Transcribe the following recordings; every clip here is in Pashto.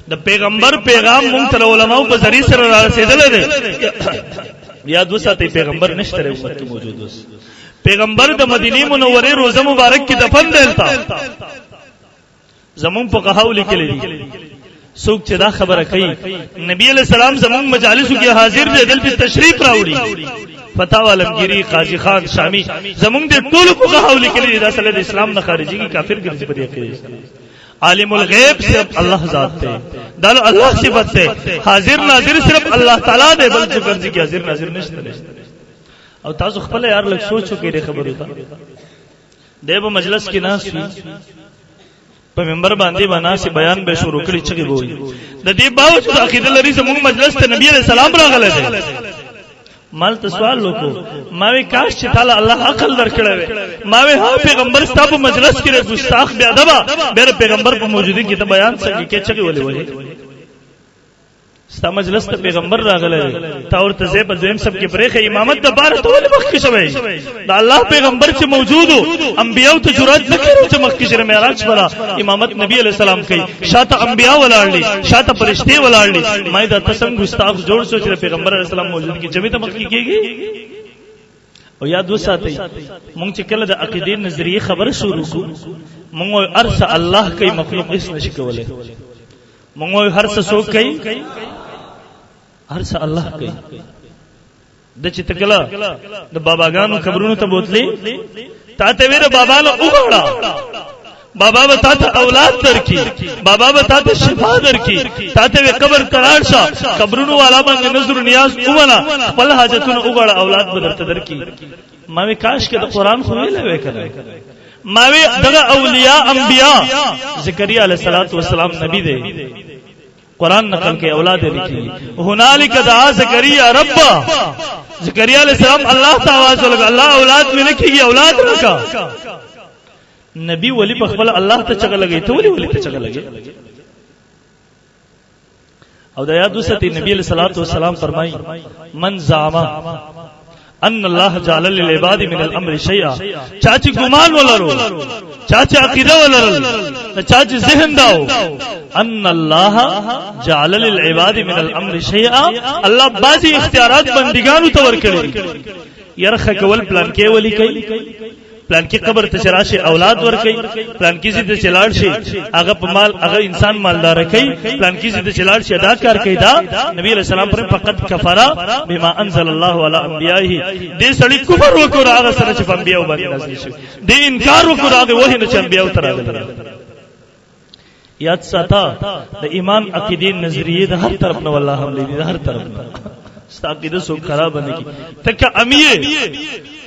د پیغمبر پیغام مونږ ته علماء په ذریعہ سره رسیدل دي. یاد وساتئ پیغمبر نشته امت کې موجود اوس. پیغمبر د مدینه منوره روزه مبارک کې دفن دلتا زمون په قهاو لیکلي دي. څوک چې دا خبره کوي نبی علیہ السلام زمون مجالسو کې حاضر دي دل په تشریف راوړي. فتاوا عالمگیری قاضی خان شامی زمون د ټولو په قهاو لیکلي دي. دا سره د اسلام نه خارجي کی کافر ګرځي په دې کې. عالم الغیب صرف اللہ ذات تے دالو اللہ صفت تے. حاضر ناظر صرف اللہ تعالیٰ دے بل جو کرزی کی حاضر ناظر نشتے. او تاسو خپل یار لگ سوچو کې خبر ہوتا دی په مجلس کې ناس وي په منبر باندې بناسي بیان به شروع کړي چې وي د دې باوجود عقیده لري زموږ مجلس ته نبی علیہ السلام راغله دي. مال ته سوال وکړو ما وی کاش چې تعالی الله عقل درکړي ما وی ها پیغمبر ستاسو مجلس کې ګستاخ بیا دبا بیر پیغمبر په موجودي کې ته بیان سکی کې چې ولې وایي ستا مجلس ته پیغمبر راغله تا ورته زه په دویم سب کې پرېخه امامت د بار ته ولې مخکې شوی دا الله پیغمبر چې موجودو انبیاء ته جرأت نکړو چې مخکې شره معراج برا امامت نبی علیہ السلام کوي شاته انبیاء ولاړلی شاته فرشتي ولاړلی مې دا تسنګ ګستاخ جوړ سوچ پیغمبر علیہ السلام موجود کې جمعیت مخکې کېږي. او یاد وساتئ مونږ چې کله د عقیدې نظریه خبره شروع کو مونږ ارس الله کوي مخلوق هیڅ نشي کولای. مونږ هر څه څوک کوي هر څه الله کوي. د چې تکلا د باباګانو قبرونو ته بوتلی تا ته ویره بابا له وګړه بابا به تا ته اولاد درکې بابا به تا ته شفا درکې تا ته قبر قرار شه قبرونو والا باندې نظر نیاز ومنه خپل حاجتونه وګړه اولاد به درته درکې. ما وی کاش کې د قران خو ویلې وکړه ما وی دغه اولیاء انبیاء زکریا علیہ الصلوۃ والسلام نبی دی قرآن نقل کے اولاد لکھی ہنالک دعا زکریا رب زکریا علیہ السلام اللہ تا آواز لگا اللہ اولاد میں لکھی گی اولاد رکھا نبی ولی بخبل اللہ تا چگا لگئی تو ولی تا چگا لگئی. او دا یاد وستی نبی علیہ الصلوۃ والسلام فرمائی من زعما ان اللہ جعل للعباد من الامر شیئا چاچی گمان ولرو چاچی عقیدہ ولرو چاچی ذہن داو ان اللہ جعل للعباد من الامر شیئا اللہ بعضی اختیارات بندگانو تور کړي یرخ کول پلان کې ولی کوي پلان کی قبر ته شراشه اولاد ور کوي پلان کی زید چلاړ شي هغه په مال هغه انسان مالدار کوي پلان کی زید چلاړ شي ادا کار کوي دا نبی علیہ السلام پر فقط کفارا بما انزل الله علی انبیائه دې سړی کفر وکړ هغه سره چې انبیاء باندې نازل شي دې انکار وکړ هغه وحی نه چې انبیاء تر راغله. یاد ساته د ایمان عقیده نظریه د هر طرف نه والله حمله دي هر طرف عقیده سو خراب نه کی تک امیه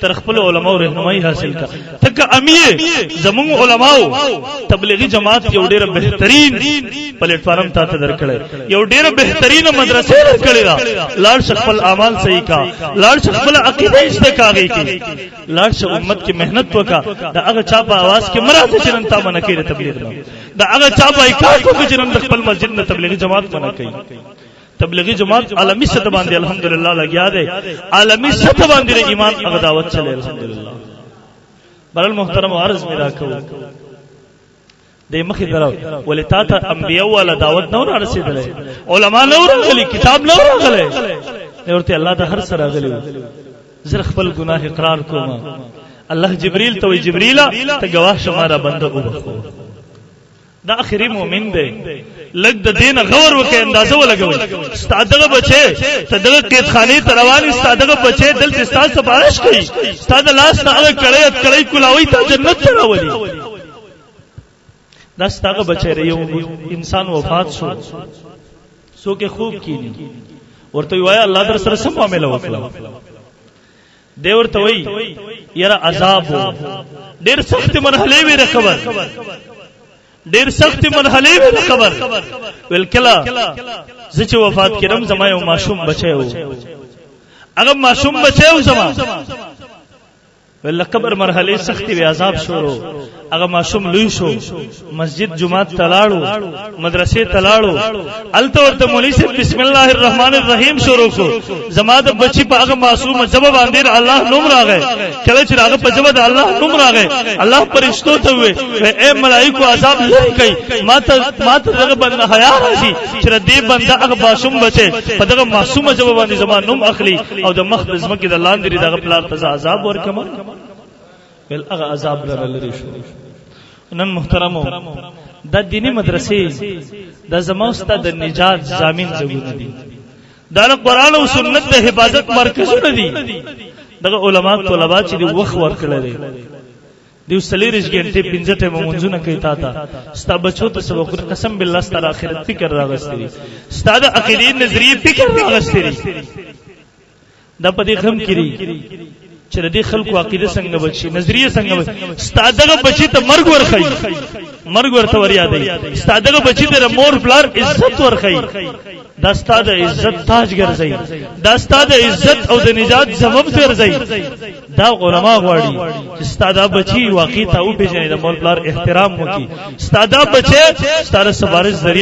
تر خپل علماء رهنمایي حاصل کا تک امیه زمون علماء تبلیغی جماعت یو ډیره بهترین پلیټ فارم ته درکړی یو ډیره بهترین مدرسې درکړی لاړ خپل اعمال صحیح کا لاړ خپل عقیده استقامت کی لاړ امت کی محنت وکا دا هغه چا په आवाज کې مراد چې نن تا منه کوي تبلیغ نه دا هغه چا په اکاټ کو چې نن خپل مسجد نه تبلیغی جماعت منه کوي. تبلیغی جماعت عالمی سطح باندې الحمدللہ لګیا دی عالمی سطح باندې ایمان هغه دعوت چلے الحمدللہ. برل محترم عرض میرا کو د مخې درو ولتا ته انبیاء ولا دعوت نو رسیدله علما نو راغلي کتاب نو راغله ورته الله د هر سره راغلی زر خپل گناه اقرار کوم الله جبريل ته جبريل ته گواه شماره بنده وبخو دا اخری مومن دی لګ د دین غور وکي اندازه ولګوي ستادغه بچي تدغه قید خانه ترواني ستادغه بچي دل چې ستاسو سفارش کوي ستاد لاس هغه کړي کولاوي ته جنت ته راولي دا ستاغه بچي یو انسان وفات شو سو کې خوب کینی ورته وای الله در سره سم معاملې وکړه دی ورته وای یاره عذاب ډیر سخت مرحله وی رخبر ډیر سخت مرحله وی خبر ولکلا زچ وفات کړم زما یو معصوم بچو هغه معصوم بچو زما ول قبر مرحله سختي وی عذاب شروع هغه معصوم لوی شو مسجد جمعات تلاړو مدرسې تلاړو الته ورته مولوی سے بسم الله الرحمن الرحیم شروع کو زماده بچی په هغه معصوم جواب باندې الله نوم راغی کله چې هغه په جواب الله نوم راغی الله پرشتو ته وی اے ملائکه عذاب لری کوي ماته دغه بنده حیا راځي چې دې بنده هغه معصوم بچي په دغه معصوم جواب باندې زمان نوم اخلي او د مخ بزمکه د لاندې دغه پلار ته عذاب ورکما ول هغه عذاب لری شو نن محترمو د دینی مدرسې د زمو استاد د نجات ضامن ځګونه دي د قرآن او سنت د حفاظت مرکزونه دي دغه علما طلبه چې د وخت ورکړل دي دیو سلیریش ګنټه 15 ټیم مونږونه کوي تا ستا بچو ته سبق قسم بالله ستاره اخرت فکر راغستري ستاره عقیدې نظریه فکر راغستري دا په دې غم کړي چې دې خلکو عقیده څنګه بچي نظریه څنګه بچي ستادغه بچي ته مرګ ورخی مرګ ورته ور یادای ستادغه بچي ته مور فلار عزت ورخی دا ستاده عزت تاج ګرځي دا ستاده عزت او د نجات سبب ګرځي دا علما غواړي چې ستاده بچي واقعي ته او پیژنې د مور فلار احترام وکي ستاده بچي ستاره سبارش ذریعہ